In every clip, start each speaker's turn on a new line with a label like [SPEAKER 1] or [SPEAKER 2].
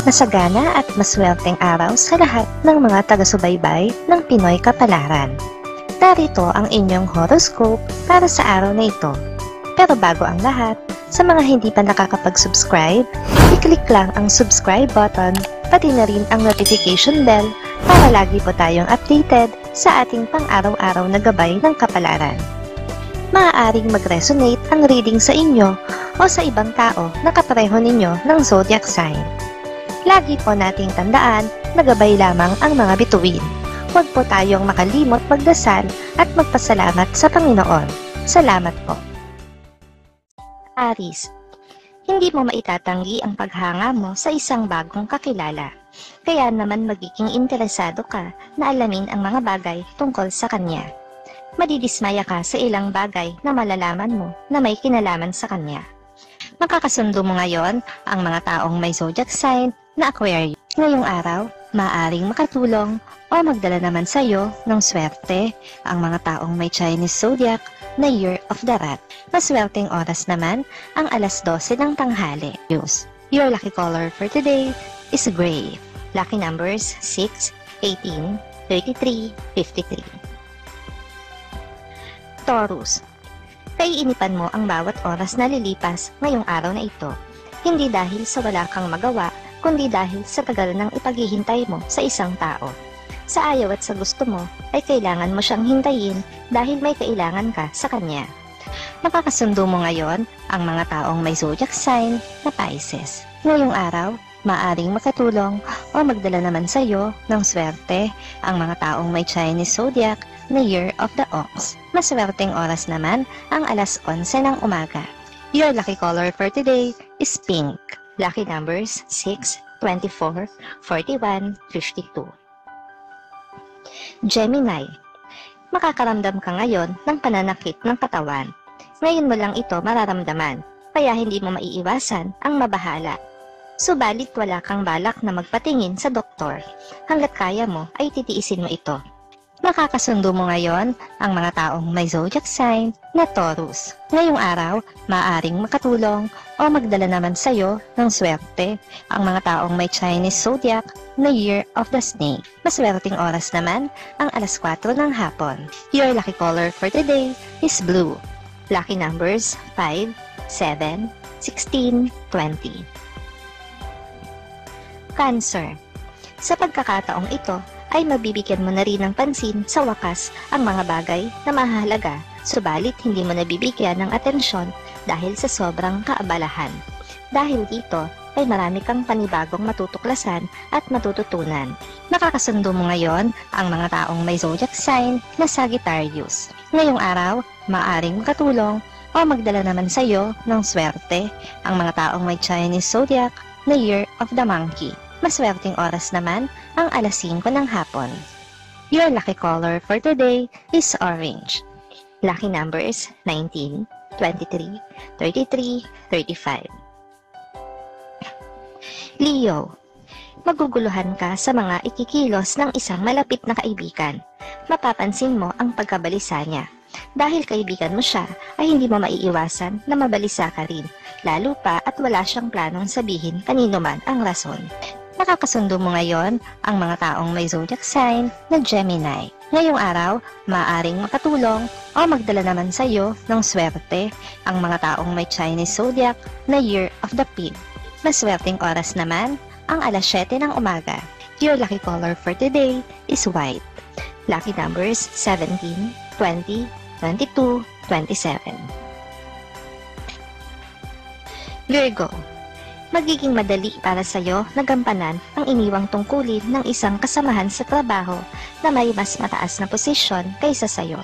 [SPEAKER 1] Masagana at maswerteng araw sa lahat ng mga taga-subaybay ng Pinoy Kapalaran. Narito ang inyong horoscope para sa araw na ito. Pero bago ang lahat, sa mga hindi pa nakakapag-subscribe, i-click lang ang subscribe button, pati na rin ang notification bell para lagi po tayong updated sa ating pang-araw-araw na gabay ng kapalaran. Maaaring mag-resonate ang reading sa inyo o sa ibang tao na kapareho ninyo ng zodiac sign. Lagi po nating tandaan na gabay lamang ang mga bituin. Huwag po tayong makalimot magdasal at magpasalamat sa Panginoon. Salamat po. Aries, hindi mo maitatanggi ang paghanga mo sa isang bagong kakilala. Kaya naman magiging interesado ka na alamin ang mga bagay tungkol sa kanya. Madidismaya ka sa ilang bagay na malalaman mo na may kinalaman sa kanya. Makakasundo mo ngayon ang mga taong may zodiac sign na Aquarius. Ngayong araw, maaaring makatulong o magdala naman sa iyo ng swerte ang mga taong may Chinese zodiac na Year of the Rat. Maswerteng oras naman ang alas 12 ng tanghali. Your lucky color for today is gray. Lucky numbers 6, 18, 33, 53. Taurus, kaiinipan mo ang bawat oras na lilipas ngayong araw na ito. Hindi dahil sa wala kang magawa, kundi dahil sa tagal ng ipaghihintay mo sa isang tao. Sa ayaw at sa gusto mo, ay kailangan mo siyang hintayin dahil may kailangan ka sa kanya. Makakasundo mo ngayon ang mga taong may zodiac sign na Pisces. Ngayong araw, maaring makatulong o magdala naman sa iyo ng swerte ang mga taong may Chinese zodiac na Year of the Ox. Maswerteng oras naman ang alas 11 ng umaga. Your lucky color for today is pink. Lucky numbers 6, 24, 41, 52. Gemini, makakaramdam ka ngayon ng pananakit ng katawan. Ngayon mo lang ito mararamdaman, kaya hindi mo maiiwasan ang mabahala. Subalit wala kang balak na magpatingin sa doktor. Hanggat kaya mo ay titiisin mo ito. Makakasundo mo ngayon ang mga taong may zodiac sign na Taurus. Ngayong araw, maaaring makatulong o magdala naman sa iyo ng swerte ang mga taong may Chinese zodiac na Year of the Snake. Maswerteng oras naman ang alas 4 ng hapon. Your lucky color for today is blue. Lucky numbers 5, 7, 16, 20. Cancer, sa pagkakataong ito, ay mabibigyan mo na rin ng pansin sa wakas ang mga bagay na mahalaga, subalit hindi mo nabibigyan ng atensyon dahil sa sobrang kaabalahan. Dahil dito ay marami kang panibagong matutuklasan at matututunan. Nakakasundo mo ngayon ang mga taong may zodiac sign na Sagittarius. Ngayong araw, maaring makatulong o magdala naman sa iyo ng swerte ang mga taong may Chinese zodiac na Year of the Monkey. Maswerteng oras naman ang alas 5 ng hapon. Your lucky color for today is orange. Lucky numbers 19, 23, 33, 35. Leo, maguguluhan ka sa mga ikikilos ng isang malapit na kaibigan. Mapapansin mo ang pagkabalisa niya. Dahil kaibigan mo siya, ay hindi mo maiiwasan na mabalisa ka rin, lalo pa at wala siyang planong sabihin kanino man ang rason. Nakakasundo mo ngayon ang mga taong may zodiac sign na Gemini. Ngayong araw, maaaring makatulong o magdala naman sa iyo ng swerte ang mga taong may Chinese zodiac na Year of the Pig. Maswerteng oras naman ang alas 7 ng umaga. Your lucky color for today is white. Lucky numbers 17, 20, 22, 27. Virgo, magiging madali para sa iyo na gampanan ang iniwang tungkulin ng isang kasamahan sa trabaho na may mas mataas na posisyon kaysa sa iyo.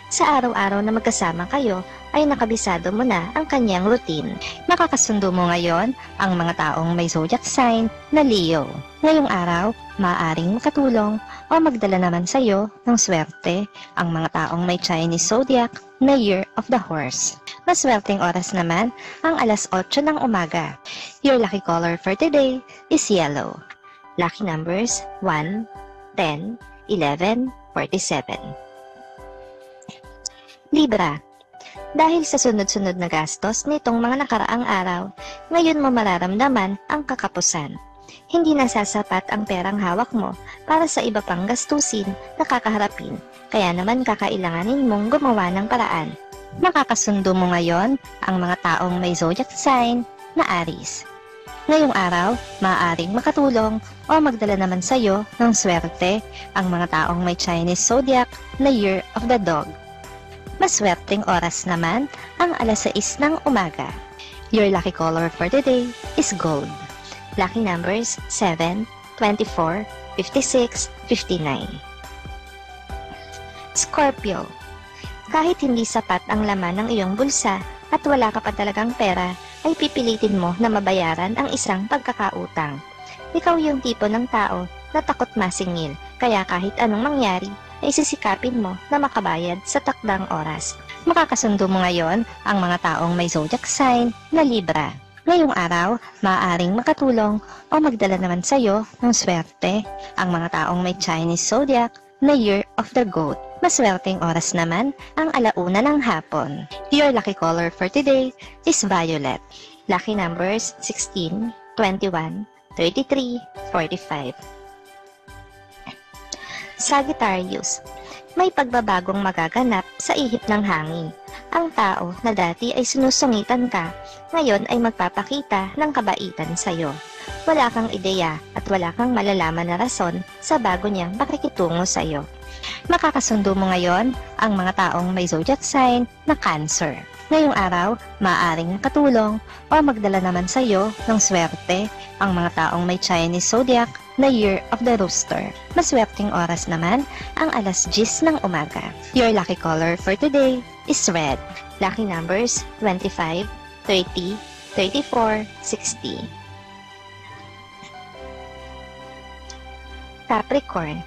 [SPEAKER 1] Sa araw-araw na magkasama kayo, ay nakabisado mo na ang kanyang routine. Makakasundo mo ngayon ang mga taong may zodiac sign na Leo. Ngayong araw, maaaring makatulong o magdala naman sa iyo ng swerte ang mga taong may Chinese zodiac na Year of the Horse. Maswerteng oras naman ang alas 8 ng umaga. Your lucky color for today is yellow. Lucky numbers 1, 10, 11, 47. Libra, dahil sa sunod-sunod na gastos nitong mga nakaraang araw, ngayon mo mararamdaman ang kakapusan. Hindi nasasapat ang perang hawak mo para sa iba pang gastusin na kakaharapin, kaya naman kakailanganin mong gumawa ng paraan. Makakasundo mo ngayon ang mga taong may zodiac sign na Aries. Ngayong araw, maaaring makatulong o magdala naman sa iyo ng swerte ang mga taong may Chinese zodiac na Year of the Dog. Maswerteng oras naman ang alas 6 ng umaga. Your lucky color for today is gold. Lucky numbers 7, 24, 56, 59. Scorpio. Kahit hindi sapat ang laman ng iyong bulsa at wala ka pa talagang pera, ay pipilitin mo na mabayaran ang isang pagkakautang. Ikaw yung tipo ng tao na takot masingil, kaya kahit anong mangyari, ay sisikapin mo na makabayad sa takdang oras. Makakasundo mo ngayon ang mga taong may zodiac sign na Libra. Ngayong araw, maaaring makatulong o magdala naman sa iyo ng swerte ang mga taong may Chinese zodiac na Year of the Goat. Maswerteng oras naman ang alauna ng hapon. Your lucky color for today is violet. Lucky numbers 16, 21, 33, 45. Sagittarius. May pagbabagong magaganap sa ihip ng hangin. Ang tao na dati ay sinusungitan ka, ngayon ay magpapakita ng kabaitan sa iyo. Wala kang ideya at wala kang malalaman na rason sa bago niyang pakikitungo sa iyo. Makakasundo mo ngayon ang mga taong may zodiac sign na Cancer. Ngayong araw, maaaring makatulong o magdala naman sa iyo ng swerte ang mga taong may Chinese zodiac na Year of the Rooster. Maswerteng oras naman ang alas 10 ng umaga. Your lucky color for today is red. Lucky numbers 25, 30, 34, 60. Capricorn.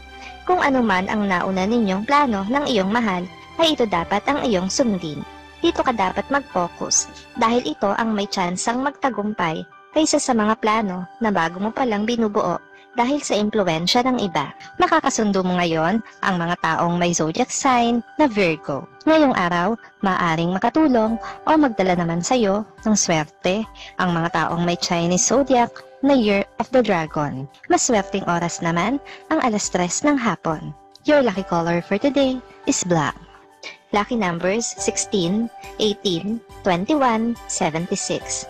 [SPEAKER 1] Kung ano man ang nauna ninyong plano ng iyong mahal, ay ito dapat ang iyong sundin. Dito ka dapat mag-focus dahil ito ang may tsansang magtagumpay kaysa sa mga plano na bago mo palang binubuo dahil sa impluensya ng iba. Makakasundo mo ngayon ang mga taong may zodiac sign na Virgo. Ngayong araw, maaaring makatulong o magdala naman sa iyo ng swerte ang mga taong may Chinese zodiac na Year of the Dragon. Maswerteng oras naman ang alas 3 ng hapon. Your lucky color for today is black. Lucky numbers 16, 18, 21, 76.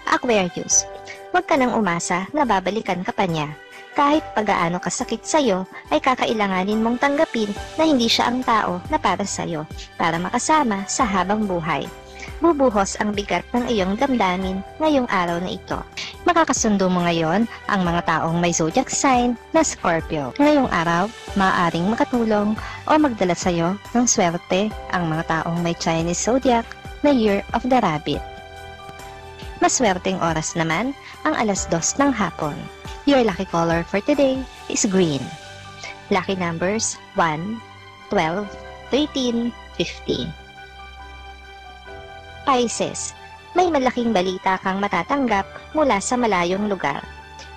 [SPEAKER 1] Aquarius. Huwag ka nang umasa na babalikan ka pa niya. Kahit pagaano kasakit sa'yo, ay kakailanganin mong tanggapin na hindi siya ang tao na para sa'yo, para makasama sa habang buhay. Bubuhos ang bigat ng iyong damdamin ngayong araw na ito. Makakasundo mo ngayon ang mga taong may zodiac sign na Scorpio. Ngayong araw, maaaring makatulong o magdala sa iyo ng swerte ang mga taong may Chinese zodiac na Year of the Rabbit. Maswerteng oras naman ang alas 2 ng hapon. Your lucky color for today is green. Lucky numbers 1, 12, 13, 15. Pisces, may malaking balita kang matatanggap mula sa malayong lugar.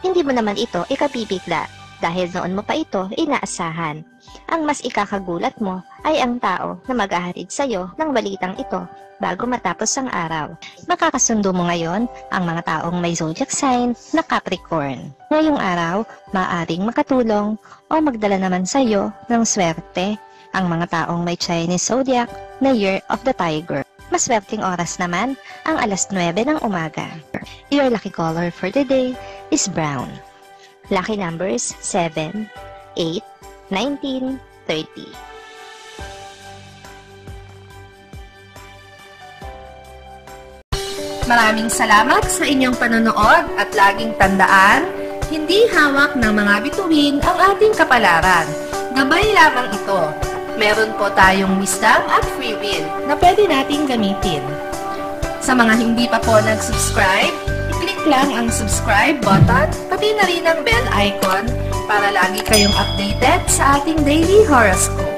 [SPEAKER 1] Hindi mo naman ito ikabibigla dahil noon mo pa ito inaasahan. Ang mas ikakagulat mo ay ang tao na maghahatid sa iyo ng balitang ito bago matapos ang araw. Makakasundo mo ngayon ang mga taong may zodiac sign na Capricorn. Ngayong araw, maaaring makatulong o magdala naman sa iyo ng swerte ang mga taong may Chinese zodiac na Year of the Tiger. Maswerteng oras naman ang alas 9 ng umaga. Your lucky color for the day is brown. Lucky numbers 7, 8, 19, 30.
[SPEAKER 2] Maraming salamat sa inyong panonood at laging tandaan, hindi hawak ng mga bituin ang ating kapalaran. Gabay lamang ito. Meron po tayong wisdom at free will na pwede nating gamitin. Sa mga hindi pa po nag-subscribe, i-click lang ang subscribe button, pati na rin ang bell icon para lagi kayong updated sa ating daily horoscope.